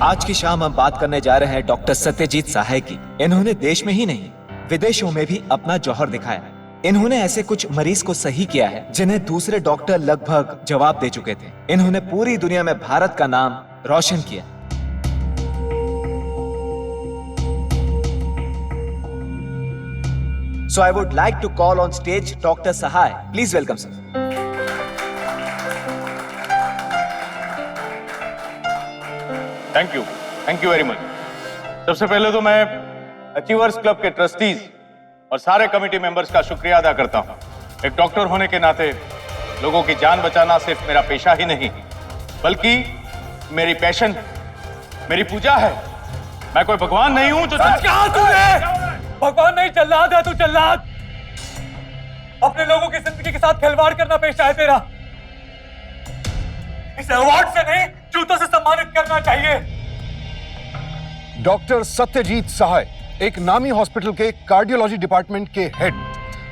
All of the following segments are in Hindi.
आज की शाम हम बात करने जा रहे हैं डॉक्टर सत्यजीत सहाय की। इन्होंने देश में ही नहीं विदेशों में भी अपना जौहर दिखाया है। इन्होंने ऐसे कुछ मरीज को सही किया है जिन्हें दूसरे डॉक्टर लगभग जवाब दे चुके थे। इन्होंने पूरी दुनिया में भारत का नाम रोशन किया। So I would like to call on stage Dr. Sahai. Please welcome sir. Thank you very much. सबसे पहले तो मैं अचीवर्स क्लब के ट्रस्टीज और सारे कमेटी मेंबर्स का शुक्रिया अदा करता हूं। एक डॉक्टर होने के नाते लोगों की जान बचाना सिर्फ मेरा पेशा ही नहीं बल्कि मेरी पैशन, मेरी पूजा है। मैं कोई भगवान नहीं हूं जो भगवान नहीं, जल्लाद है तू, जल्लाद। अपने लोगों की जिंदगी के साथ खिलवाड़ करना पेशा है तेरा। इसे अवार्ड से नहीं जूतों से सम्मानित करना चाहिए। डॉक्टर सत्यजीत सहाय एक नामी हॉस्पिटल के कार्डियोलॉजी डिपार्टमेंट के हेड,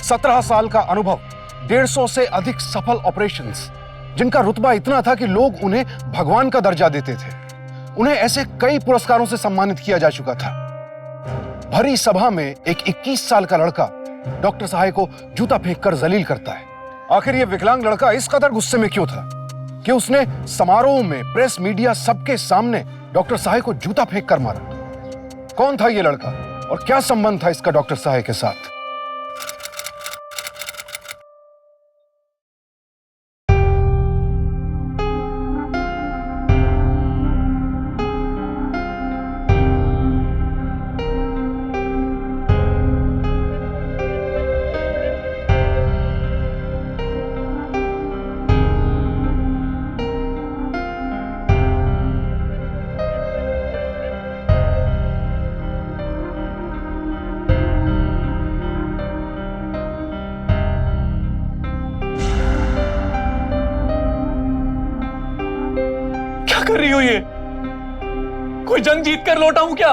17 साल का अनुभव, 150 से अधिक सफल ऑपरेशंस, जिनका रुतबा इतना था कि लोग उन्हें भगवान का दर्जा देते थे। उन्हें ऐसे कई पुरस्कारों से सम्मानित किया जा चुका था। भरी सभा में एक 21 साल का लड़का डॉक्टर सहाय को जूता फेंककर जलील करता है। आखिर यह विकलांग लड़का इस कदर गुस्से में क्यों था कि उसने समारोह में प्रेस, मीडिया सबके सामने डॉक्टर सहाय को जूता फेंक कर मारा? कौन था यह लड़का और क्या संबंध था इसका डॉक्टर सहाय के साथ? कर रही हो ये? कोई जंग जीत कर लौटा हूं क्या?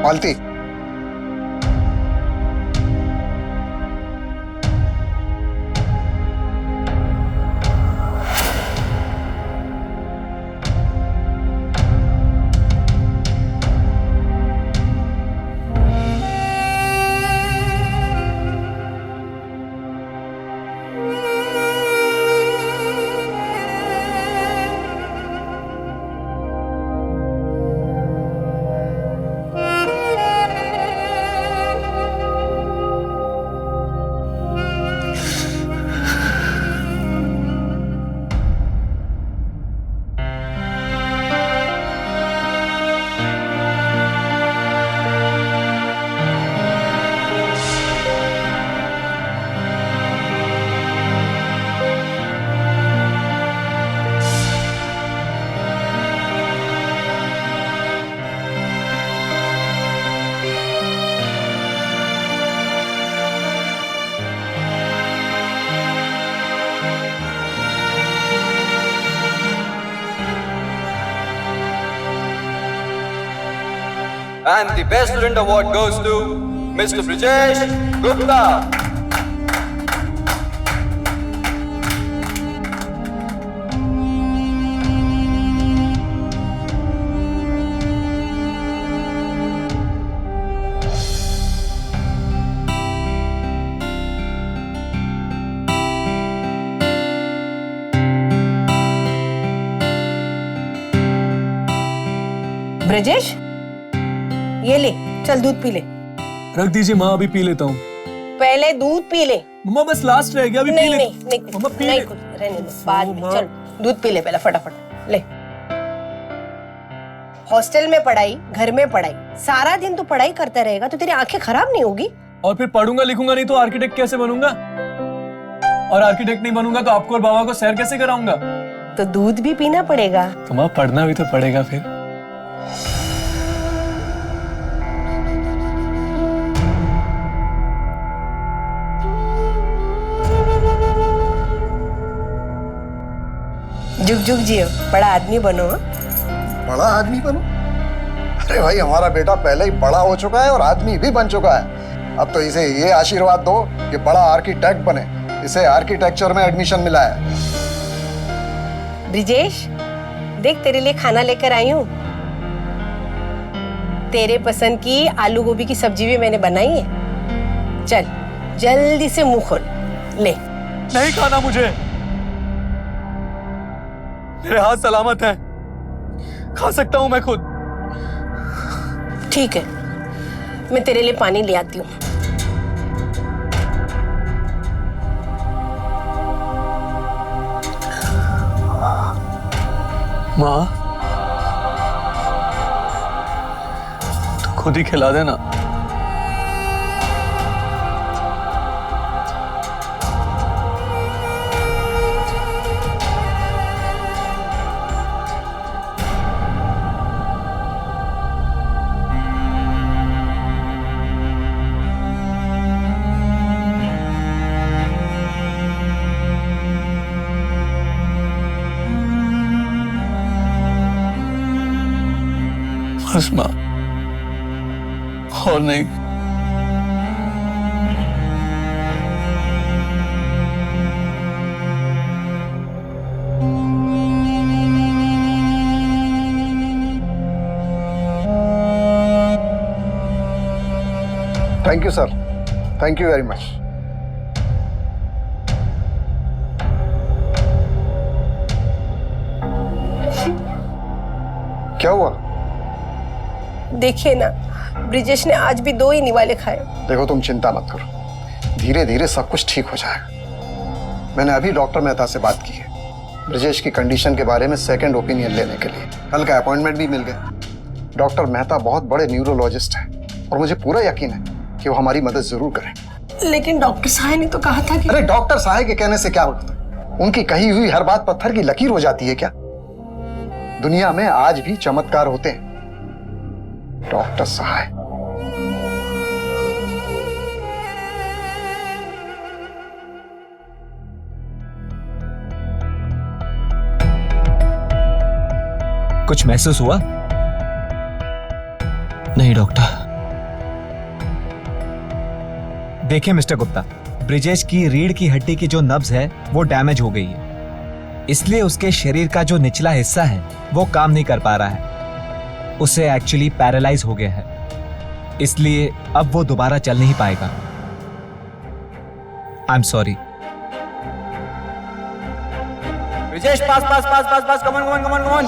मालती, And the Best Student Award goes to Mr. Brijesh Gupta. Brajesh, ये ले, चल दूध पी ले। रख दीजिए माँ, अभी पी लेता हूँ। पहले दूध पी ले। मम्मा बस लास्ट रह गया, अभी नहीं पी ले। नहीं नहीं मम्मा पी नहीं ले। कुछ रहने दो, बाद में। चल दूध पी ले पहले, फटाफट ले। हॉस्टल में पढ़ाई, घर में पढ़ाई, सारा दिन तू पढ़ाई करता रहेगा तो तेरी आंखें खराब नहीं होगी? और फिर पढ़ूंगा लिखूंगा नहीं तो आर्किटेक्ट कैसे बनूंगा? और आर्किटेक्ट नहीं बनूंगा तो आपको और बाबा को सैर कैसे कराऊंगा? तो दूध भी पीना पड़ेगा। तो माँ पढ़ना भी तो पड़ेगा फिर। जुग जुग जियो, बड़ा आदमी बनो। हाँ? बड़ा आदमी बनो? अरे भाई, हमारा बेटा पहले ही बड़ा हो चुका है और आदमी भी बन चुका है। अब तो इसे ये आशीर्वाद दो कि बड़ा आर्किटेक्ट बने। इसे आर्किटेक्चर में एडमिशन मिला है। ब्रिजेश, देख तेरे लिए खाना लेकर आई हूँ। तेरे पसंद की आलू गोभी की सब्जी भी मैंने बनाई है। चल जल्दी से मुंह खोल ले। नहीं खाना मुझे, मेरे हाथ सलामत हैं, खा सकता हूं मैं खुद। ठीक है, मैं तेरे लिए पानी ले आती हूँ। माँ, तो खुद ही खिला देना। बस माँ, और नहीं। Thank you sir, thank you very much. क्या हुआ? देखिए ना, ब्रिजेश ने आज भी 2 ही निवाले खाए। देखो, तुम चिंता मत करो, धीरे धीरे सब कुछ ठीक हो जाएगा। मैंने अभी डॉक्टर मेहता से बात की है ब्रिजेश की कंडीशन के बारे में सेकंड ओपिनियन लेने के लिए। कल का अपॉइंटमेंट भी मिल गया। डॉक्टर मेहता बहुत बड़े न्यूरोलॉजिस्ट हैं और मुझे पूरा यकीन है कि वो हमारी मदद जरूर करें। लेकिन डॉक्टर साहब ने तो कहा था कि... अरे डॉक्टर साहब के कहने से क्या होता है? उनकी कही हुई हर बात पत्थर की लकीर हो जाती है क्या? दुनिया में आज भी चमत्कार होते हैं डॉक्टर साहब। कुछ महसूस हुआ? नहीं डॉक्टर। देखिए मिस्टर गुप्ता, ब्रिजेश की रीढ़ की हड्डी की जो नब्ज है वो डैमेज हो गई है, इसलिए उसके शरीर का जो निचला हिस्सा है वो काम नहीं कर पा रहा है। उसे एक्चुअली पैरालाइज हो गया है, इसलिए अब वो दोबारा चल नहीं पाएगा। I am sorry. Brijesh, pass pass pass pass pass, come on come on come on come on.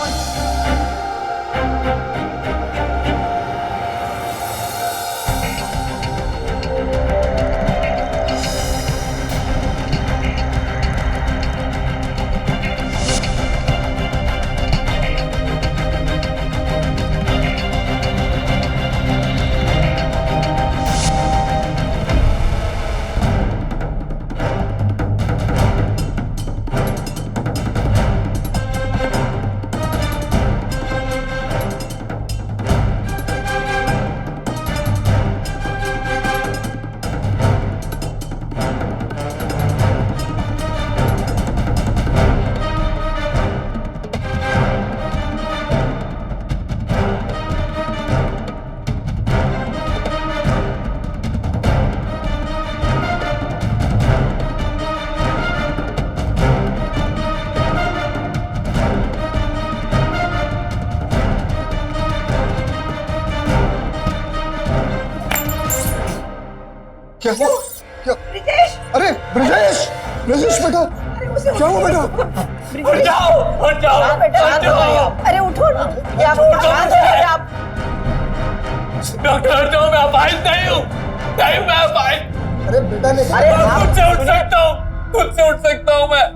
क्या क्या? अरे ब्रिजेश, ब्रिजेश बेटा, क्या हुआ बेटा? हट जाओ, हट जाओ, हट जाओ। अरे उठो ना। आप डॉक्टर हट जाओ, मैं अपाहिज नहीं हूँ, नहीं मैं अपाहिज। अरे बेटा ने खुद से उठ सकता हूँ, खुद से उठ सकता हूँ मैं।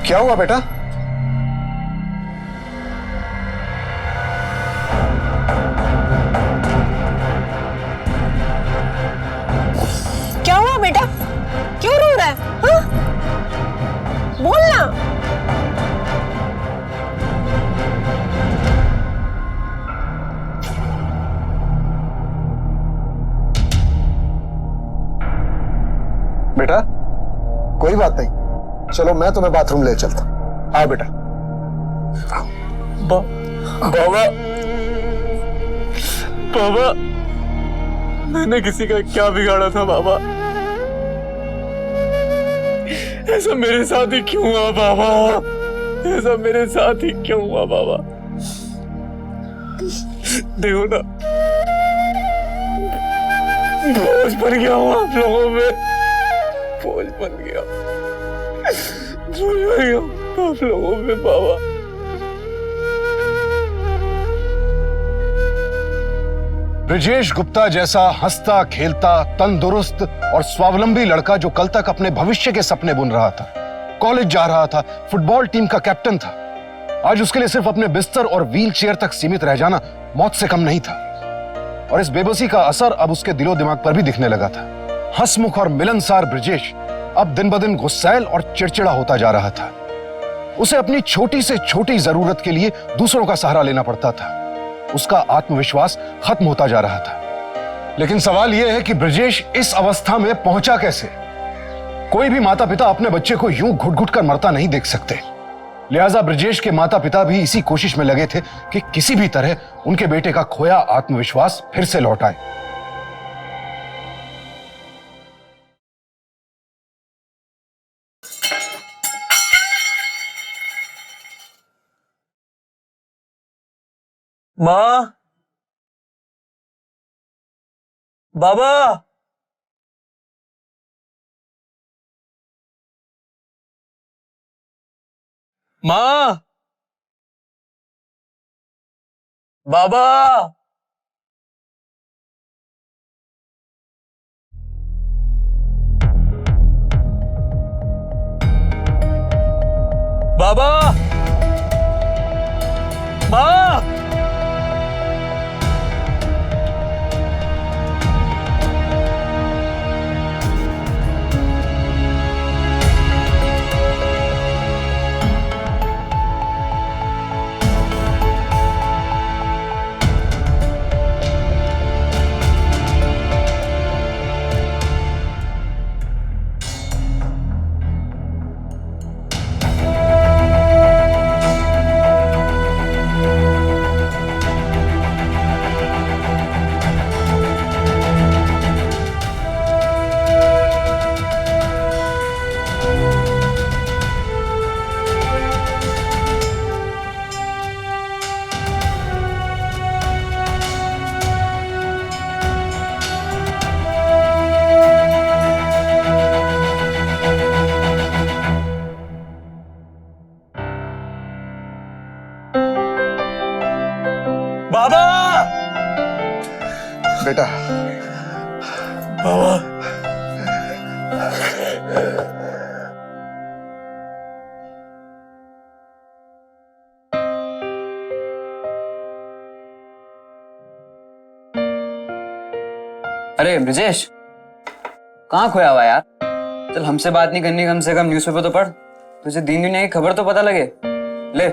क्या हुआ बेटा? क्या हुआ बेटा? क्यों रो रहा है? हाँ? बोलना। बेटा कोई बात नहीं, चलो मैं तुम्हें बाथरूम ले चलता। आओ बेटा। बाबा, बाबा, मैंने किसी का क्या बिगाड़ा था बाबा? ऐसा मेरे साथ ही क्यों हुआ बाबा? ऐसा मेरे साथ ही क्यों हुआ बाबा? देखो ना, बोझ बन गया हूं आप लोगों में, बोझ बन गया, बोझ बन गया आप लोगों में बाबा। ब्रिजेश गुप्ता जैसा हंसता खेलता तंदुरुस्त और स्वावलंबी लड़का जो कल तक अपने भविष्य के सपने बुन रहा था, कॉलेज जा रहा था, फुटबॉल टीम का कैप्टन था, आज उसके लिए सिर्फ अपने बिस्तर और व्हील चेयर तक सीमित रह जाना मौत से कम नहीं था। और इस बेबसी का असर अब उसके दिलो दिमाग पर भी दिखने लगा था। हंसमुख और मिलनसार ब्रिजेश अब दिन ब दिन गुस्सैल और चिड़चिड़ा होता जा रहा था। उसे अपनी छोटी से छोटी जरूरत के लिए दूसरों का सहारा लेना पड़ता था। उसका आत्मविश्वास खत्म होता जा रहा था। लेकिन सवाल यह है कि ब्रिजेश इस अवस्था में पहुंचा कैसे? कोई भी माता पिता अपने बच्चे को यूं घुट घुट कर मरता नहीं देख सकते। लिहाजा ब्रिजेश के माता पिता भी इसी कोशिश में लगे थे कि किसी भी तरह उनके बेटे का खोया आत्मविश्वास फिर से लौट आए। माँ, बाबा, माँ, बाबा, बाबा, माँ, बेटा। बाबा, अरे ब्रिजेश, कहाँ खोया हुआ यार? चल हमसे बात नहीं करनी, कम से कम न्यूज़पेपर तो पढ़, तुझे दीन दुनिया की खबर तो पता लगे। ले।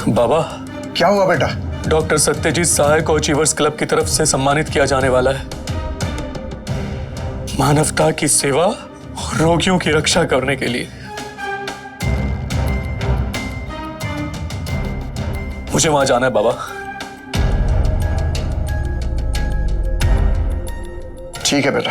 बाबा, क्या हुआ बेटा? डॉक्टर सत्यजीत सहाय को अचीवर्स क्लब की तरफ से सम्मानित किया जाने वाला है। मानवता की सेवा और रोगियों की रक्षा करने के लिए। मुझे वहां जाना है बाबा। ठीक है बेटा।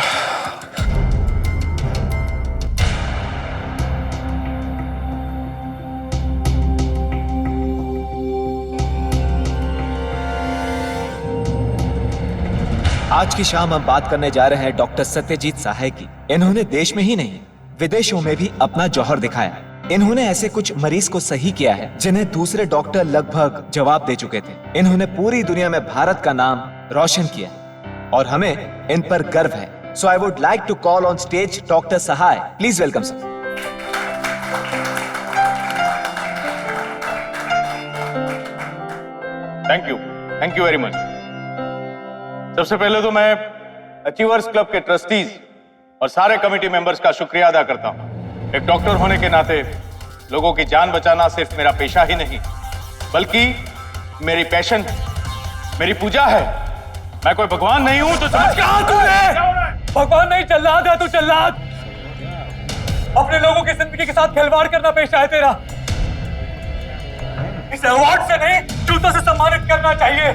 आज की शाम हम बात करने जा रहे हैं डॉक्टर सत्यजीत सहाय की। इन्होंने देश में ही नहीं विदेशों में भी अपना जौहर दिखाया। इन्होंने ऐसे कुछ मरीज को सही किया है जिन्हें दूसरे डॉक्टर लगभग जवाब दे चुके थे। इन्होंने पूरी दुनिया में भारत का नाम रोशन किया और हमें इन पर गर्व है। So I would like to call on stage doctor Sahay. Please welcome sir. Thank you very much. सबसे पहले तो मैं अचीवर्स क्लब के ट्रस्टीज और सारे कमेटी मेंबर्स का शुक्रिया अदा करता हूं। एक डॉक्टर होने के नाते लोगों की जान बचाना सिर्फ मेरा पेशा ही नहीं बल्कि मेरी पैशन है, मेरी पूजा है। मैं कोई भगवान नहीं हूं तो समझ क्या तूने? भगवान नहीं, जल्लाद है तू, जल्लाद। अपने लोगों की जिंदगी के साथ खिलवाड़ करना पेशा है तेरा। इसे अवार्ड से नहीं, जूतों से सम्मानित करना चाहिए।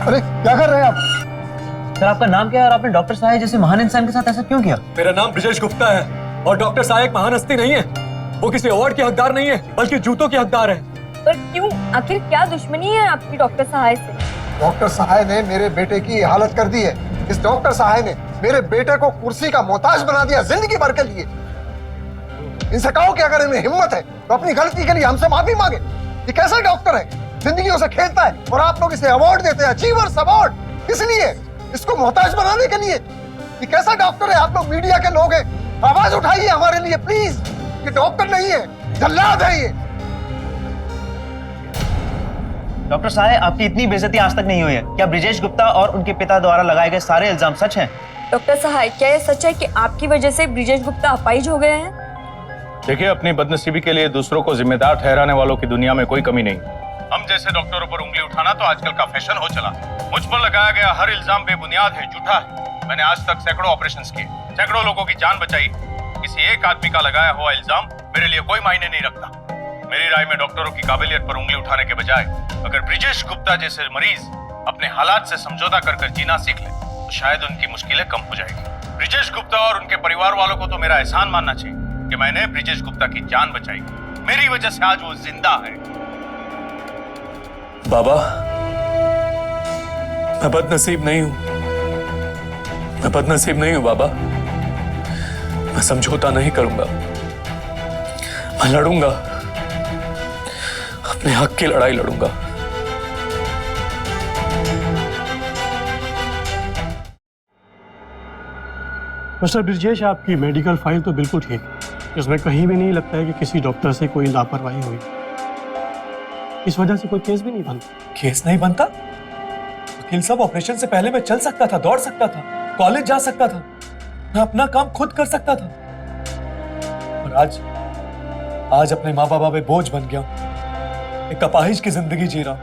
अरे क्या कर रहे हैं आप? सर आपका नाम क्या है और आपने डॉक्टर साहब जैसे महान इंसान के साथ ऐसा क्यों किया? मेरा नाम ब्रिजेश गुप्ता है और डॉक्टर साहब एक महान हस्ती नहीं है। वो किसी अवार्ड के हकदार नहीं है बल्कि जूतों के हकदार है। पर क्यों? आखिर क्या दुश्मनी है आपकी डॉक्टर सहाय से? डॉक्टर सहाय ने मेरे बेटे की हालत कर दी है। इस डॉक्टर सहाय ने मेरे बेटे को कुर्सी का मोहताज बना दिया जिंदगी भर के लिए। इनसे कहो कि अगर इन्हें हिम्मत है तो अपनी गलती के लिए हमसे माफी मांगे। ये कैसा डॉक्टर है, जिंदगियों से खेलता है और आप लोग इसे अवार्ड देते हैं, अचीवर्स अवार्ड। इसलिए इसको मोहताज बनाने के लिए। ये कैसा डॉक्टर है? आप लोग मीडिया के लोग हैं, आवाज उठाइए हमारे लिए प्लीज। ये डॉक्टर नहीं है, जल्लाद है ये। डॉक्टर साहब आपकी इतनी बेइज्जती आज तक नहीं हुई है। क्या ब्रिजेश गुप्ता और उनके पिता द्वारा लगाए गए सारे इल्जाम सच हैं? डॉक्टर सहाय, क्या ये सच है कि आपकी वजह से ब्रिजेश गुप्ता अपाहिज हो गए हैं? देखिए, अपनी बदनसीबी के लिए दूसरों को जिम्मेदार ठहराने वालों की दुनिया में कोई कमी नहीं। हम जैसे डॉक्टरों पर उंगली उठाना तो आजकल का फैशन हो चला। मुझ पर लगाया गया हर इल्जाम बेबुनियाद है, झूठा है। मैंने आज तक सैकड़ों ऑपरेशंस किए, सैकड़ों लोगों की जान बचाई। किसी एक आदमी का लगाया हुआ इल्जाम मेरे लिए कोई मायने नहीं रखता। मेरी राय में डॉक्टरों की काबिलियत पर उंगली उठाने के बजाय अगर ब्रिजेश गुप्ता जैसे मरीज अपने हालात से समझौता कर जीना सीख ले तो शायद उनकी मुश्किलें कम हो जाएगी। ब्रिजेश गुप्ता और उनके परिवार वालों को तो मेरा एहसान मानना चाहिए कि मैंने ब्रिजेश गुप्ता की जान बचाई। मेरी वजह से आज वो जिंदा है। बाबा, मैं बदनसीब नहीं हूं। मैं बदनसीब नहीं हूं बाबा। मैं समझौता नहीं करूंगा। मैं लड़ूंगा, अपने हक की लड़ाई लड़ूंगा। मिस्टर ब्रिजेश, आपकी मेडिकल फाइल तो बिल्कुल ठीक है। इसमें कहीं भी नहीं लगता है कि किसी डॉक्टर से कोई लापरवाही हुई। इस वजह से कोई केस भी नहीं बनता। केस नहीं बनता? वकील साहब, ऑपरेशन से पहले मैं चल सकता था, दौड़ सकता था, कॉलेज जा सकता था, मैं अपना काम खुद कर सकता था। और आज अपने माँ बाबा पे बोझ बन गया, एक अपाहिज की जिंदगी जी रहा हूं।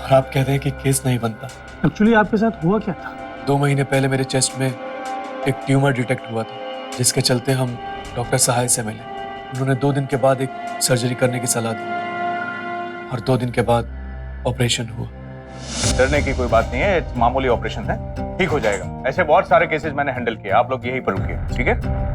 और आप कहते हैं कि केस नहीं बनता। एक्चुअली आपके साथ हुआ क्या था? 2 महीने पहले मेरे चेस्ट में एक ट्यूमर डिटेक्ट हुआ था, जिसके चलते हम डॉक्टर सहाय से मिले। उन्होंने 2 दिन के बाद एक सर्जरी करने की सलाह दी और 2 दिन के बाद ऑपरेशन हुआ। डरने की कोई बात नहीं है, मामूली ऑपरेशन है, ठीक हो जाएगा। ऐसे बहुत सारे केसेस मैंने हैंडल किए, आप लोग यहीं पर रुकिए, ठीक है?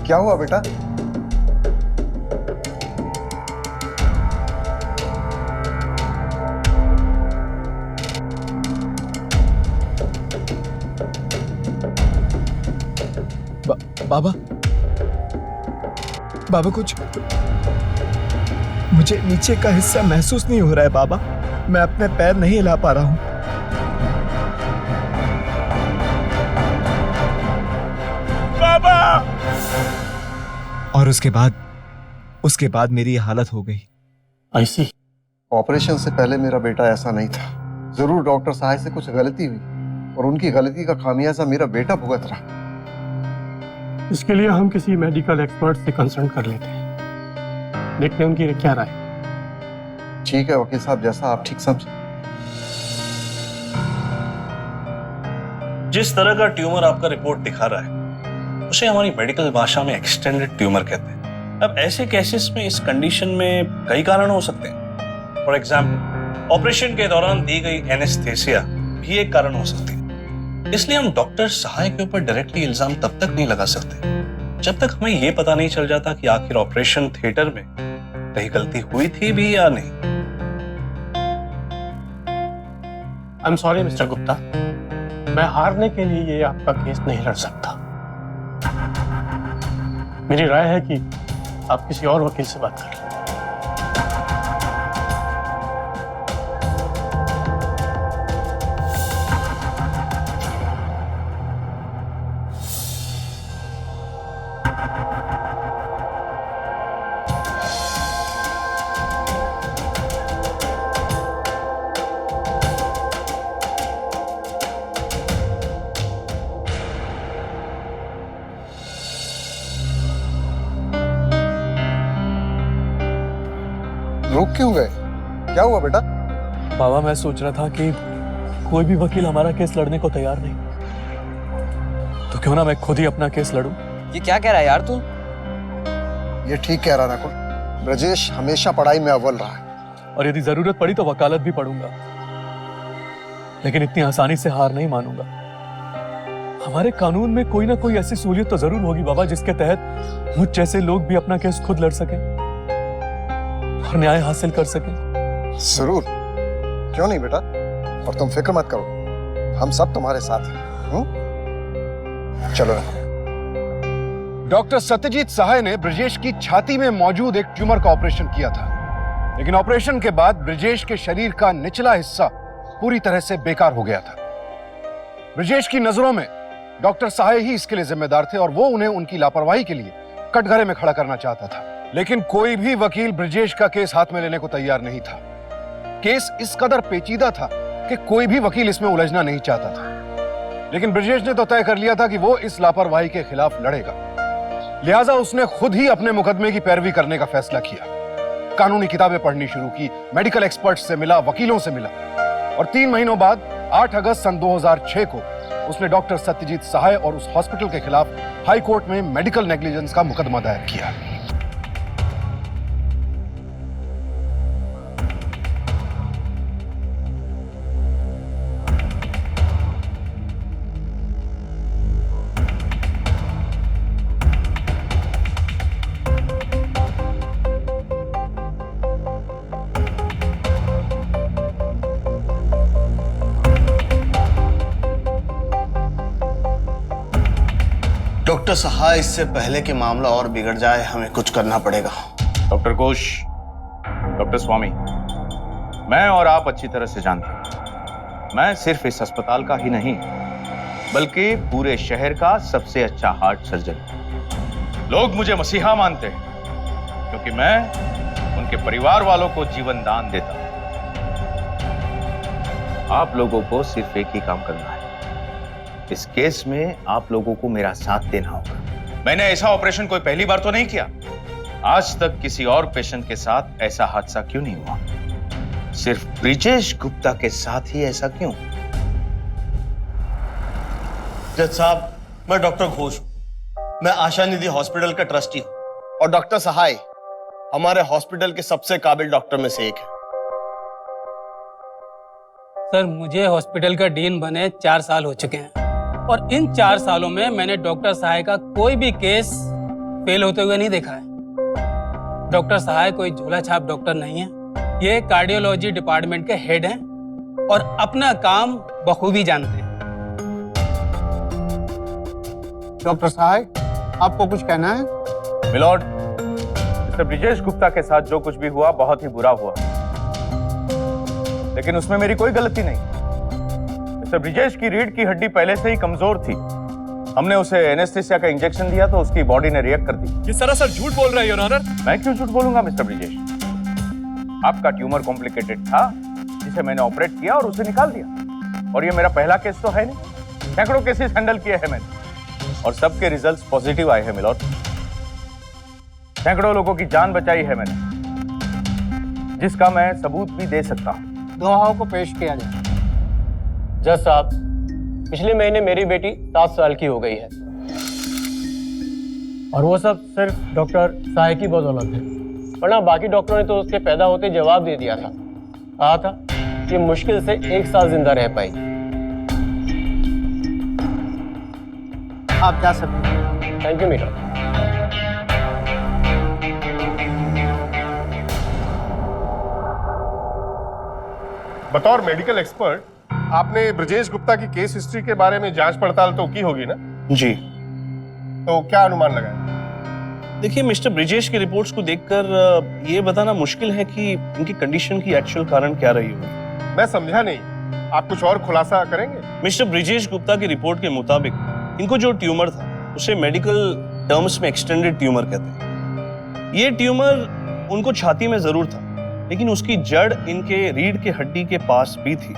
क्या हुआ बेटा? बाबा, बाबा कुछ मुझे नीचे का हिस्सा महसूस नहीं हो रहा है बाबा। मैं अपने पैर नहीं हिला पा रहा हूं। बाबा! और उसके बाद मेरी ये हालत हो गई। ऐसी ऑपरेशन से पहले मेरा बेटा ऐसा नहीं था। जरूर डॉक्टर साहब से कुछ गलती हुई और उनकी गलती का खामियाजा मेरा बेटा भुगत रहा। इसके लिए हम किसी मेडिकल एक्सपर्ट से कंसल्ट कर लेते हैं, देखते हैं उनकी क्या राय। ठीक है वकील साहब, जैसा आप ठीक समझे। जिस तरह का ट्यूमर आपका रिपोर्ट दिखा रहा है उसे हमारी मेडिकल भाषा में एक्सटेंडेड ट्यूमर कहते हैं। अब ऐसे केसेस में इस कंडीशन में कई कारण हो सकते हैं। फॉर एग्जाम्पल, ऑपरेशन के दौरान दी गई एनेस्थेसिया भी एक कारण हो सकती है। इसलिए हम डॉक्टर सहाय के ऊपर डायरेक्टली इल्जाम तब तक नहीं लगा सकते जब तक हमें यह पता नहीं चल जाता कि आखिर ऑपरेशन थिएटर में कहीं गलती हुई थी भी या नहीं। I am sorry mister Gupta, मैं हारने के लिए ये आपका केस नहीं लड़ सकता। मेरी राय है कि आप किसी और वकील से बात कर लें। रुक क्यों गए? क्या हुआ बेटा? बाबा मैं सोच रहा था कि कोई भी वकील हमारा केस लड़ने को तैयार नहीं, तो क्यों ना मैं खुद ही अपना केस लड़ूं। ये क्या कह रहा है यार तू? ये ठीक कह रहा नकुल। ब्रजेश हमेशा पढ़ाई में अव्वल रहा है और यदि जरूरत पड़ी तो वकालत भी पढ़ूंगा, लेकिन इतनी आसानी से हार नहीं मानूंगा। हमारे कानून में कोई ना कोई ऐसी सहूलियत तो जरूर होगी बाबा जिसके तहत मुझ जैसे लोग भी अपना केस खुद लड़ सकें और न्याय हासिल कर सकें। जरूर, क्यों नहीं बेटा। और तुम फिक्र मत करो, हम सब तुम्हारे साथ हैं। चलो। डॉक्टर सत्यजीत सहाय ने ब्रजेश की छाती में मौजूद एक ट्यूमर का ऑपरेशन किया था, लेकिन ऑपरेशन के बाद ब्रजेश के शरीर का निचला हिस्सा पूरी तरह से बेकार हो गया था। ब्रजेश की नजरों में डॉक्टर सहाय ही इसके लिए जिम्मेदार थे और वो उन्हें उनकी लापरवाही के लिए कटघरे में खड़ा करना चाहता था। लेकिन कोई भी वकील ब्रजेश का केस हाथ में लेने को तैयार नहीं था। केस इस कदर पेचीदा था कि कोई भी वकील इसमें उलझना नहीं चाहता था। लेकिन ब्रजेश ने तो तय कर लिया था कि वो इस लापरवाही के खिलाफ लड़ेगा। लिहाजा उसने खुद ही अपने मुकदमे की पैरवी करने का फैसला किया। कानूनी किताबें पढ़नी शुरू की, मेडिकल एक्सपर्ट्स से मिला, वकीलों से मिला और 3 महीनों बाद 8 अगस्त सन 2006 को उसने डॉक्टर सत्यजीत सहाय और उस हॉस्पिटल के खिलाफ हाई कोर्ट में मेडिकल नेग्लिजेंस का मुकदमा दायर किया। डॉक्टर सहाय, इससे पहले कि मामला और बिगड़ जाए हमें कुछ करना पड़ेगा। डॉक्टर घोष, डॉक्टर स्वामी, मैं और आप अच्छी तरह से जानते हैं, मैं सिर्फ इस अस्पताल का ही नहीं बल्कि पूरे शहर का सबसे अच्छा हार्ट सर्जन। लोग मुझे मसीहा मानते हैं क्योंकि मैं उनके परिवार वालों को जीवन दान देता हूं। आप लोगों को सिर्फ एक ही काम करना है, इस केस में आप लोगों को मेरा साथ देना होगा। मैंने ऐसा ऑपरेशन कोई पहली बार तो नहीं किया। आज तक किसी और पेशेंट के साथ ऐसा हादसा क्यों नहीं हुआ? सिर्फ ब्रिजेश गुप्ता के साथ ही ऐसा क्यों? जज साहब, मैं डॉक्टर घोष हूं। मैं आशा निधि हॉस्पिटल का ट्रस्टी हूं और डॉक्टर सहाय हमारे हॉस्पिटल के सबसे काबिल डॉक्टर में से एक है। सर, मुझे हॉस्पिटल का डीन बने 4 साल हो चुके हैं और इन 4 सालों में मैंने डॉक्टर सहाय का कोई भी केस फेल होते हुए नहीं देखा है। डॉक्टर सहाय कोई झोला छाप डॉक्टर नहीं है, ये कार्डियोलॉजी डिपार्टमेंट के हेड हैं और अपना काम बखूबी जानते हैं। डॉक्टर सहाय, आपको कुछ कहना है? मिलॉर्ड, मिस्टर ब्रिजेश गुप्ता के साथ जो कुछ भी हुआ बहुत ही बुरा हुआ, लेकिन उसमें मेरी कोई गलती नहीं। मिस्टर ब्रिजेश की रीढ़ की हड्डी पहले से ही कमजोर थी। हमने उसे एनेस्थेसिया का इंजेक्शन दिया तो उसकी बॉडी ने रिएक्ट कर दी। ये सरासर झूठ बोल रहा है योर ऑनर। मैं क्यों झूठ बोलूंगा मिस्टर ब्रिजेश? आपका ट्यूमर कॉम्प्लिकेटेड था जिसे मैंने ऑपरेट किया और उसे निकाल दिया। और ये मेरा पहला केस तो है नहीं, सैकड़ों केसेस हैंडल किए हैं मैंने और सबके रिजल्ट्स पॉजिटिव आए हैं मिलॉर्ड। सैकड़ों लोगों की जान बचाई है मैंने, जिसका मैं सबूत भी दे सकता हूं। गवाहों को पेश किया जाए। जज साहब, पिछले महीने मेरी बेटी 7 साल की हो गई है और वो सब सिर्फ डॉक्टर साहे की बदौलत है, वरना बाकी डॉक्टरों ने तो उसके पैदा होते जवाब दे दिया था। कहा था कि मुश्किल से 1 साल जिंदा रह पाई। आप जा सकते हैं। थैंक यू मीटर। बतौर मेडिकल एक्सपर्ट आपने ब्रजेश गुप्ता की केस हिस्ट्री के बारे में जांच पड़ताल तो की होगी ना? जी। तो क्या अनुमान लगाया? देखिए, मिस्टर ब्रिजेश की रिपोर्ट्स को देखकर ये बताना मुश्किल है कि इनकी कंडीशन की एक्चुअल कारण क्या रही होगी। मैं समझा नहीं, आप कुछ और खुलासा करेंगे? मिस्टर ब्रिजेश गुप्ता की रिपोर्ट के मुताबिक इनको जो ट्यूमर था उसे मेडिकल टर्म्स में एक्सटेंडेड ट्यूमर कहते हैं। ये ट्यूमर उनको छाती में जरूर था, लेकिन उसकी जड़ इनके रीढ़ के हड्डी के पास भी थी।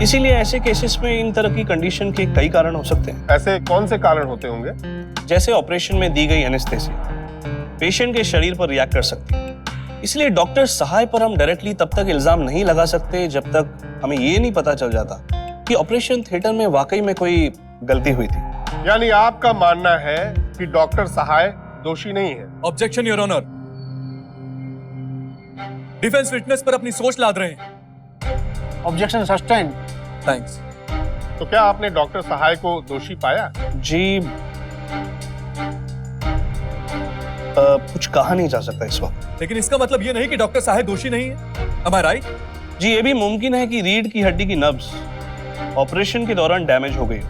इसीलिए ऐसे केसेस में इन तरह की कंडीशन के कई कारण हो सकते हैं। ऐसे कौन से कारण होते होंगे? जैसे ऑपरेशन में दी गई एनेस्थेसिया पेशेंट के शरीर पर रिएक्ट कर सकती है। इसलिए डॉक्टर सहाय पर हम डायरेक्टली तब तक इल्जाम नहीं लगा सकते जब तक हमें ये नहीं पता चल जाता कि ऑपरेशन थिएटर में वाकई में कोई गलती हुई थी। यानी आपका मानना है कि डॉक्टर सहाय दोषी नहीं है? Objection your honour. Defence witness पर अपनी सोच लाद रहे हैं। Objection sustain. थैंक्स। तो क्या आपने डॉक्टर सहाय को दोषी पाया? जी, कुछ कहा नहीं जा सकता इस वक्त। लेकिन इसका मतलब ये नहीं कि डॉक्टर सहाय दोषी नहीं है। Am I right? जी, ये भी मुमकिन है कि रीढ़ की हड्डी की नब्ज ऑपरेशन के दौरान डैमेज हो गई हो।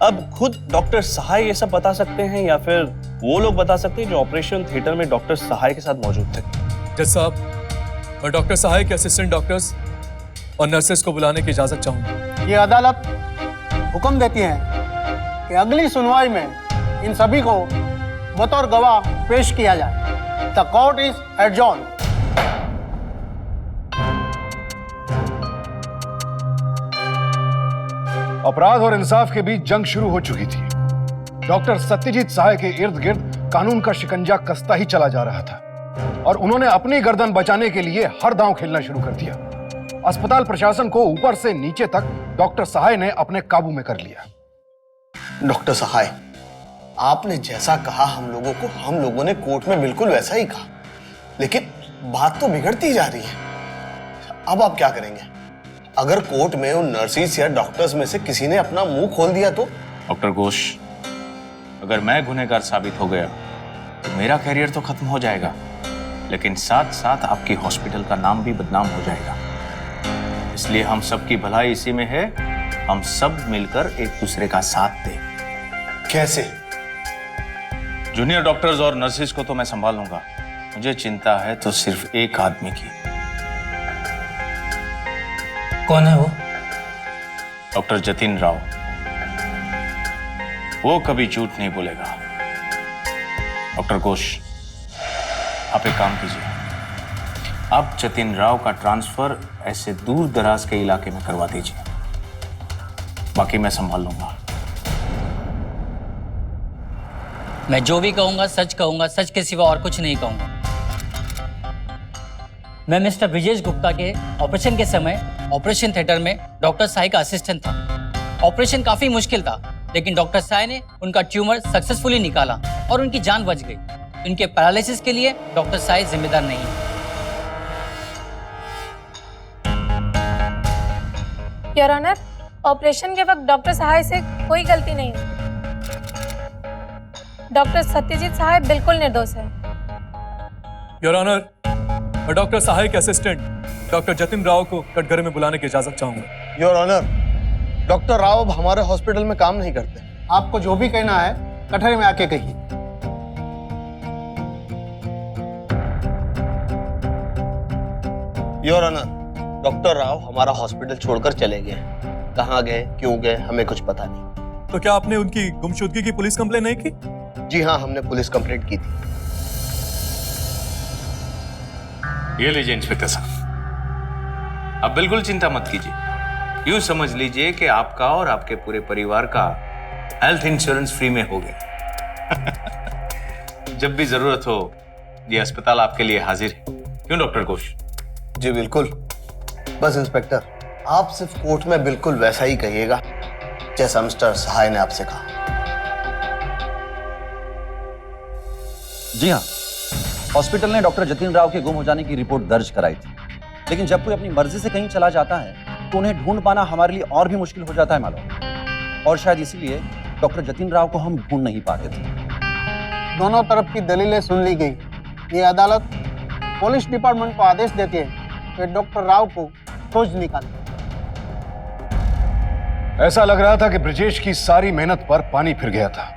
अब खुद डॉक्टर सहाय ये सब बता सकते हैं या फिर वो लोग बता सकते हैं जो ऑपरेशन थिएटर में डॉक्टर सहाय के साथ मौजूद थे। जज साहब, मैं डॉक्टर सहाय के असिस्टेंट डॉक्टर्स और नर्सेस को बुलाने की इजाजत चाहूंगा। ये अदालत हुक्म देती है कि अगली सुनवाई में इन सभी को बतौर गवाह पेश किया जाए। The court is adjourn. अपराध और इंसाफ के बीच जंग शुरू हो चुकी थी। डॉक्टर सत्यजीत सहाय के इर्द गिर्द कानून का शिकंजा कसता ही चला जा रहा था और उन्होंने अपनी गर्दन बचाने के लिए हर दांव खेलना शुरू कर दिया। अस्पताल प्रशासन को ऊपर से नीचे तक डॉक्टर सहाय ने अपने काबू में कर लिया। डॉक्टर सहाय, आपने जैसा कहा हम लोगों ने कोर्ट में बिल्कुल वैसा ही कहा, लेकिन बात तो बिगड़ती जा रही है। अब आप क्या करेंगे? अगर कोर्ट में उन नर्सिस या डॉक्टर्स में से किसी ने अपना मुंह खोल दिया तो? डॉक्टर घोष, अगर मैं गुनहगार साबित हो गया तो मेरा करियर तो खत्म हो जाएगा, लेकिन साथ साथ आपकी हॉस्पिटल का नाम भी बदनाम हो जाएगा। इसलिए हम सबकी भलाई इसी में है, हम सब मिलकर एक दूसरे का साथ दें। कैसे? जूनियर डॉक्टर्स और नर्सिस को तो मैं संभाल लूंगा, मुझे चिंता है तो सिर्फ एक आदमी की। कौन है वो? डॉक्टर जतिन राव। वो कभी झूठ नहीं बोलेगा। डॉक्टर घोष, आप एक काम कीजिए, आप जतिन राव का ट्रांसफर ऐसे दूर दराज के इलाके में करवा दीजिए, बाकी मैं संभाल लूंगा। मैं जो भी कहूंगा, सच के सिवा और कुछ नहीं कहूंगा। मैं मिस्टर ब्रिजेश गुप्ता के ऑपरेशन के समय ऑपरेशन थिएटर में डॉक्टर साई का असिस्टेंट था। ऑपरेशन काफी मुश्किल था, लेकिन डॉक्टर साई ने उनका ट्यूमर सक्सेसफुली निकाला और उनकी जान बच गई। उनके पैरालिसिस के लिए डॉक्टर साई जिम्मेदार नहीं है। योर ऑनर, ऑपरेशन के वक्त डॉक्टर सहाय से कोई गलती नहीं हुई। डॉक्टर सत्यजीत सहाय बिल्कुल निर्दोष है। योर ऑनर, मैं डॉक्टर सहाय के असिस्टेंट डॉक्टर जतिन राव को कटघरे में बुलाने की इजाजत चाहूंगा। योर ऑनर, डॉक्टर राव अब हमारे हॉस्पिटल में काम नहीं करते। आपको जो भी कहना है कटहरे में आके कहिए। योर ऑनर, डॉक्टर राव हमारा हॉस्पिटल छोड़कर चले गए। कहाँ गए, क्यों गए, हमें कुछ पता नहीं। तो क्या आपने उनकी गुमशुदगी की पुलिस कंप्लेन नहीं की? जी हाँ, हमने पुलिस कंप्लेंट की थी। ये लीजिए इंस्पेक्टर साहब, आप बिल्कुल चिंता मत कीजिए। यूं समझ लीजिए कि आपका और आपके पूरे परिवार का हेल्थ इंश्योरेंस फ्री में हो गया। जब भी जरूरत हो ये अस्पताल आपके लिए हाजिर है। क्यों डॉक्टर घोष? जी बिल्कुल। बस इंस्पेक्टर, आप सिर्फ कोर्ट में बिल्कुल वैसा ही कहिएगा जैसा मिस्टर सहाय ने आपसे कहा। जी हाँ, हॉस्पिटल ने डॉक्टर जतिन राव के गुम हो जाने की रिपोर्ट दर्ज कराई थी, लेकिन जब कोई अपनी मर्जी से कहीं चला जाता है तो उन्हें ढूंढ पाना हमारे लिए और भी मुश्किल हो जाता है मालूम। और शायद इसीलिए डॉक्टर जतिन राव को हम ढूंढ नहीं पाते थे। दोनों तरफ की दलीलें सुन ली गई। ये अदालत पुलिस डिपार्टमेंट को आदेश देती है कि डॉक्टर राव को खोज निकाले। ऐसा लग रहा था कि ब्रजेश की सारी मेहनत पर पानी फिर गया था।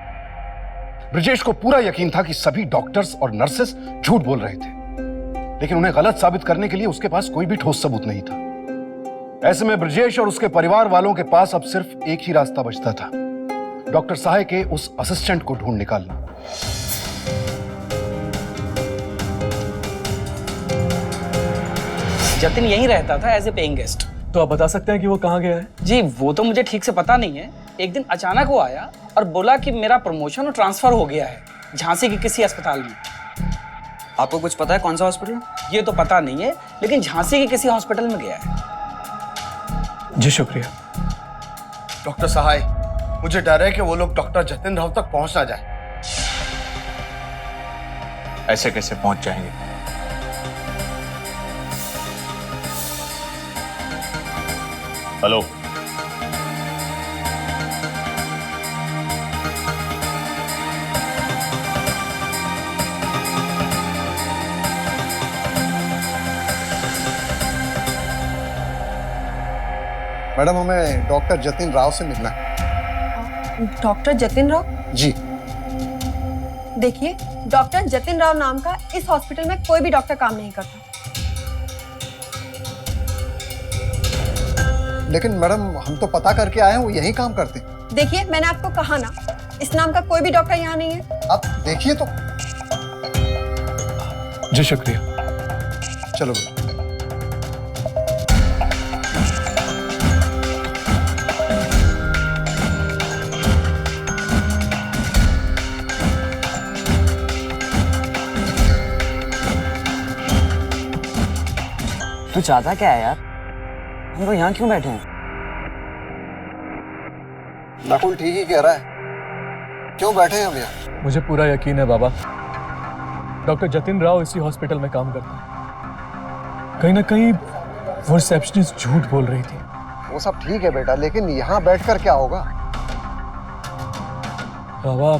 ब्रजेश को पूरा यकीन था कि सभी डॉक्टर्स और नर्सेस झूठ बोल रहे थे, लेकिन उन्हें गलत साबित करने के लिए उसके पास कोई भी ठोस सबूत नहीं था। ऐसे में ब्रजेश और उसके परिवार वालों के पास अब सिर्फ एक ही रास्ता बचता था, डॉक्टर सहाय के उस असिस्टेंट को ढूंढ निकालना। जतिन यहीं रहता था एज ए पेइंग गेस्ट। तो आप बता सकते हैं कि वो कहाँ गया है? जी वो तो मुझे ठीक से पता नहीं है। एक दिन अचानक वो आया और बोला कि मेरा प्रमोशन और ट्रांसफर हो गया है झांसी के किसी अस्पताल में। आपको कुछ पता है कौन सा हॉस्पिटल? ये तो पता नहीं है, लेकिन झांसी के किसी हॉस्पिटल में गया है। जी शुक्रिया। डॉक्टर सहाय, मुझे डर है कि वो लोग डॉक्टर जतिन राव तक पहुंच ना जाए। ऐसे कैसे पहुंच जाएंगे? हेलो, मैडम हमें डॉक्टर जतिन राव से मिलना है। डॉक्टर जतिन राव? जी। देखिए, डॉक्टर जतिन राव नाम का इस हॉस्पिटल में कोई भी डॉक्टर काम नहीं करता। लेकिन मैडम हम तो पता करके आए हैं, वो यही काम करते हैं। देखिए, मैंने आपको कहा ना, इस नाम का कोई भी डॉक्टर यहाँ नहीं है। आप देखिए तो। जी शुक्रिया। चलो बेटा। तू चाहता क्या है यार? हम लोग यहाँ क्यों बैठे हैं? नकुल ठीक ही कह रहा है। क्यों बैठे हैं हम यहाँ? मुझे पूरा यकीन है बाबा, डॉक्टर जतिन राव इसी हॉस्पिटल में काम करता है। कहीं ना कहीं वो रिसेप्शनिस्ट झूठ बोल रही थी। वो सब ठीक है बेटा, लेकिन यहाँ बैठकर क्या होगा? बाबा,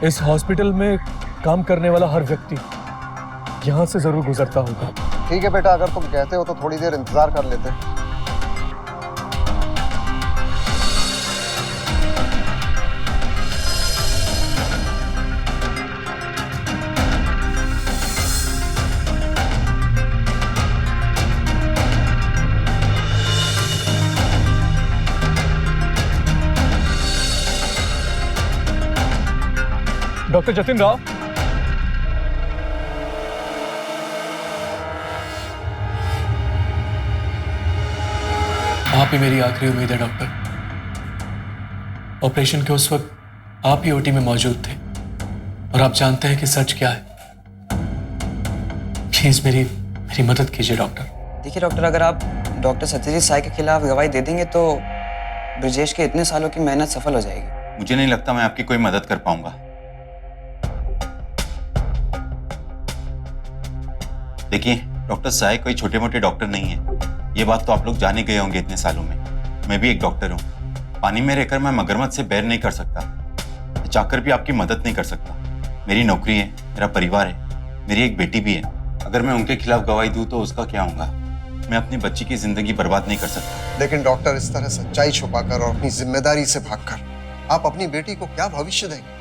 इस हॉस्पिटल में काम करने वाला हर व्यक्ति यहाँ से जरूर गुजरता होगा। ठीक है बेटा, अगर तुम कहते हो तो थोड़ी देर इंतजार कर लेते हैं। डॉक्टर जतिन राव, आप ही मेरी आखिरी उम्मीद है डॉक्टर। ऑपरेशन के उस वक्त आप ही ओटी में मौजूद थे और आप जानते हैं कि सच क्या है। प्लीज मेरी मदद कीजिए डॉक्टर। देखिए डॉक्टर, अगर आप डॉक्टर सत्यजीत साय के खिलाफ गवाही दे देंगे तो ब्रजेश के इतने सालों की मेहनत सफल हो जाएगी। मुझे नहीं लगता मैं आपकी कोई मदद कर पाऊंगा। देखिए, डॉक्टर साय कोई छोटे मोटे डॉक्टर नहीं है, ये बात तो आप लोग जाने गए होंगे इतने सालों में। मैं भी एक डॉक्टर हूँ। पानी में रहकर मैं मगरमच्छ से बैर नहीं कर सकता, चाहकर भी आपकी मदद नहीं कर सकता। मेरी नौकरी है, मेरा परिवार है, मेरी एक बेटी भी है। अगर मैं उनके खिलाफ गवाही दूं तो उसका क्या होगा? मैं अपनी बच्ची की जिंदगी बर्बाद नहीं कर सकता। लेकिन डॉक्टर, इस तरह सच्चाई छुपाकर और अपनी जिम्मेदारी से भागकर आप अपनी बेटी को क्या भविष्य देंगे?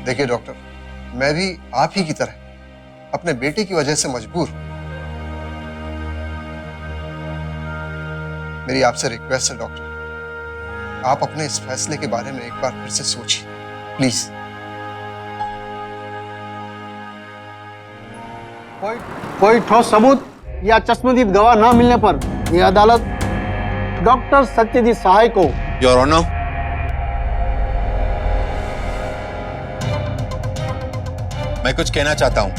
देखिए डॉक्टर, मैं भी आप ही की तरह अपने बेटे की वजह से मजबूर हूं। मेरी आपसे रिक्वेस्ट है डॉक्टर, आप अपने इस फैसले के बारे में एक बार फिर से सोचिए प्लीज। कोई ठोस सबूत या चश्मदीद गवाह न मिलने पर यह अदालत डॉक्टर सत्यजीत सहाय को योर ऑनर, मैं कुछ कहना चाहता हूं।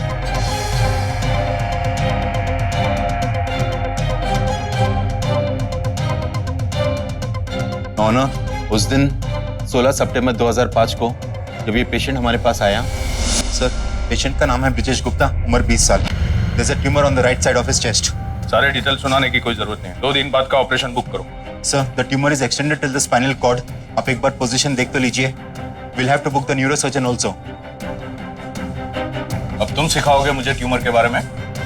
ऑनर, उस दिन 16 सितंबर 2005 को जब ये पेशेंट हमारे पास आया, सर पेशेंट का नाम है ब्रिजेश गुप्ता, उम्र 20 साल। There is a tumour on the right side of his chest. सारे डिटेल सुनाने की कोई जरूरत नहीं, 2 दिन बाद का ऑपरेशन बुक करो। Sir the tumour is extended till the spinal cord. आप एक बार पोजीशन देख तो लीजिए। Will have to book the neurosurgeon also. अब तुम सिखाओगे मुझे ट्यूमर के बारे में?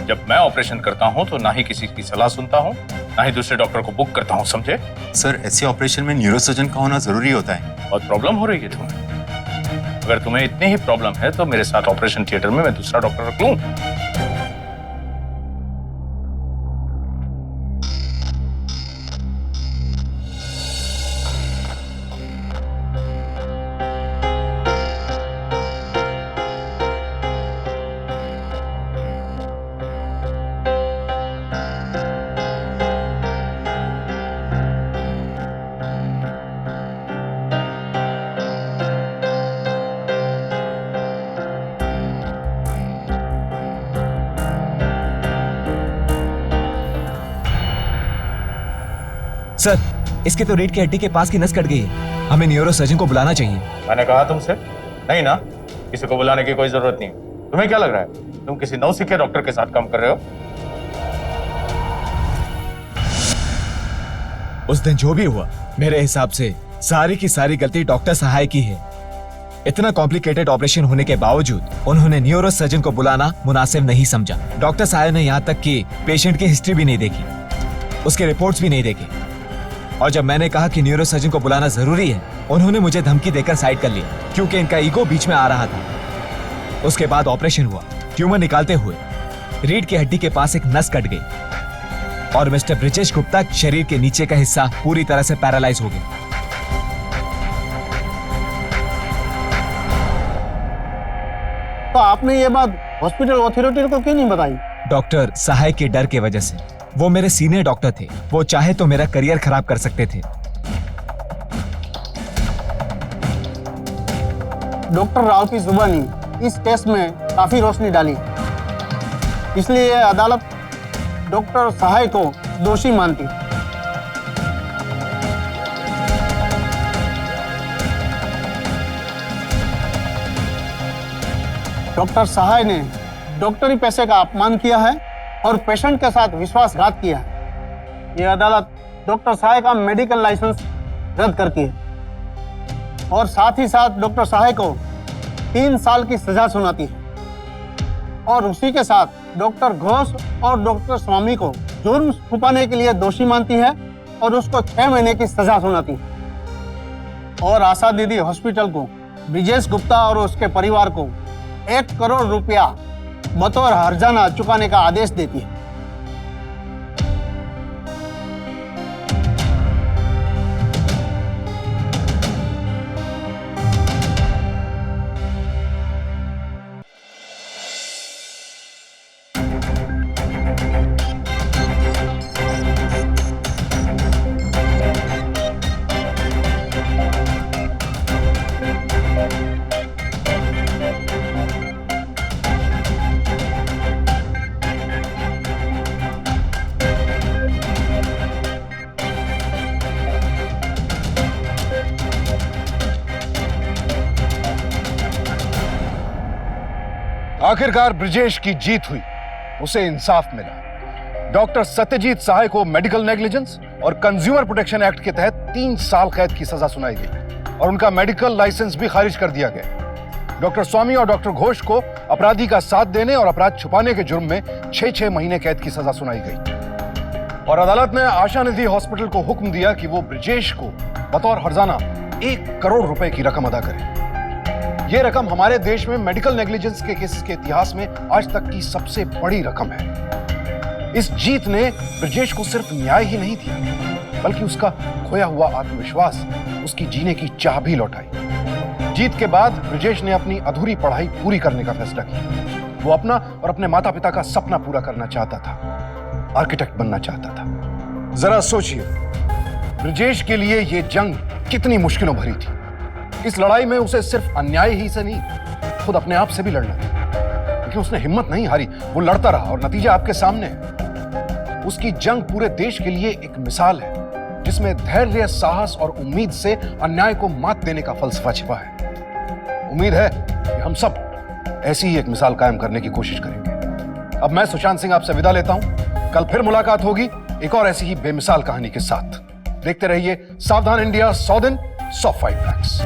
जब मैं ऑपरेशन करता हूं तो ना ही किसी की सलाह सुनता हूं, ना ही दूसरे डॉक्टर को बुक करता हूं, समझे? सर ऐसे ऑपरेशन में न्यूरोसर्जन का होना जरूरी होता है। बहुत प्रॉब्लम हो रही है तुम्हें? अगर तुम्हें इतनी ही प्रॉब्लम है तो मेरे साथ ऑपरेशन थिएटर में मैं दूसरा डॉक्टर रख लूं। सर, इसके तो रीढ़ की हड्डी के पास की नस कट गई है। हमें न्यूरोसर्जन को बुलाना चाहिए। मैंने कहा तुमसे नहीं ना, किसी को बुलाने की कोई जरूरत नहीं। तुम्हें क्या लग रहा है तुम किसी नौसिखे डॉक्टर के साथ काम कर रहे हो? उस दिन जो भी हुआ, मेरे हिसाब से सारी की सारी गलती डॉक्टर सहाय की है। इतना कॉम्प्लिकेटेड ऑपरेशन होने के बावजूद उन्होंने न्यूरोसर्जन को बुलाना मुनासिब नहीं समझा। डॉक्टर सहाय ने यहाँ तक कि पेशेंट की हिस्ट्री भी नहीं देखी, उसके रिपोर्ट्स भी नहीं देखे। और जब मैंने कहा कि न्यूरोसर्जन को बुलाना जरूरी है, उन्होंने मुझे धमकी देकर साइड कर लिया, क्योंकि इनका ईगो बीच में आ रहा था। उसके बाद ऑपरेशन हुआ। ट्यूमर निकालते हुए रीढ़ की हड्डी के पास एक नस कट गई और मिस्टर ब्रिजेश गुप्ता शरीर के नीचे का हिस्सा पूरी तरह से पैरालाइज हो गया। तो आपने ये बात हॉस्पिटल अथॉरिटी को क्यों नहीं बताई? डॉक्टर सहाय के डर की वजह से। वो मेरे सीनियर डॉक्टर थे, वो चाहे तो मेरा करियर खराब कर सकते थे। डॉक्टर राव की जुबानी इस केस में काफी रोशनी डाली, इसलिए अदालत डॉक्टर सहाय को दोषी मानती। डॉक्टर सहाय ने डॉक्टरी पेशे का अपमान किया है और पेशेंट के साथ विश्वासघात किया है। यह अदालत डॉक्टर सहाय का मेडिकल लाइसेंस रद्द करती है और साथ ही साथ डॉक्टर सहाय को 3 साल की सजा सुनाती है और उसी के साथ डॉक्टर घोष और डॉक्टर स्वामी को जुर्म छुपाने के लिए दोषी मानती है और उसको 6 महीने की सजा सुनाती है और आशा दीदी हॉस्पिटल को ब्रिजेश गुप्ता और उसके परिवार को 1 करोड़ रुपया बतौर हर्जाना चुकाने का आदेश देती है। आखिरकार ब्रिजेश की जीत हुई, उसे इंसाफ मिला। डॉक्टर सत्यजीत सहाय को मेडिकल नेग्लिजेंस और कंज्यूमर प्रोटेक्शन एक्ट के तहत 3 साल कैद की सजा सुनाई गई और उनका मेडिकल लाइसेंस भी खारिज कर दिया गया। डॉक्टर स्वामी और डॉक्टर घोष को अपराधी का साथ देने और अपराध छुपाने के जुर्म में 6-6 महीने कैद की सजा सुनाई गई और अदालत ने आशा निधि हॉस्पिटल को हुक्म दिया कि वो ब्रिजेश को बतौर हर्जाना 1 करोड़ रुपए की रकम अदा करें। यह रकम हमारे देश में मेडिकल नेग्लिजेंस के केसेस के इतिहास में आज तक की सबसे बड़ी रकम है। इस जीत ने ब्रजेश को सिर्फ न्याय ही नहीं दिया, बल्कि उसका खोया हुआ आत्मविश्वास, उसकी जीने की चाह भी लौटाई। जीत के बाद ब्रजेश ने अपनी अधूरी पढ़ाई पूरी करने का फैसला किया। वो अपना और अपने माता पिता का सपना पूरा करना चाहता था, आर्किटेक्ट बनना चाहता था। जरा सोचिए, ब्रजेश के लिए यह जंग कितनी मुश्किलों भरी थी। इस लड़ाई में उसे सिर्फ अन्याय ही से नहीं, खुद अपने आप से भी लड़ना था, लेकिन उसने हिम्मत नहीं हारी। वो लड़ता रहा और नतीजा आपके सामने है। उसकी जंग पूरे देश के लिए एक मिसाल है, जिसमें धैर्य, साहस और उम्मीद से अन्याय को मात देने का फलसफा छिपा है। उम्मीद है कि हम सब ऐसी ही एक मिसाल कायम करने की कोशिश करेंगे। अब मैं सुशांत सिंह आपसे विदा लेता हूं। कल फिर मुलाकात होगी एक और ऐसी ही बेमिसाल कहानी के साथ। देखते रहिए सावधान इंडिया, 100 दिन 100 फाइट फैक्ट्स।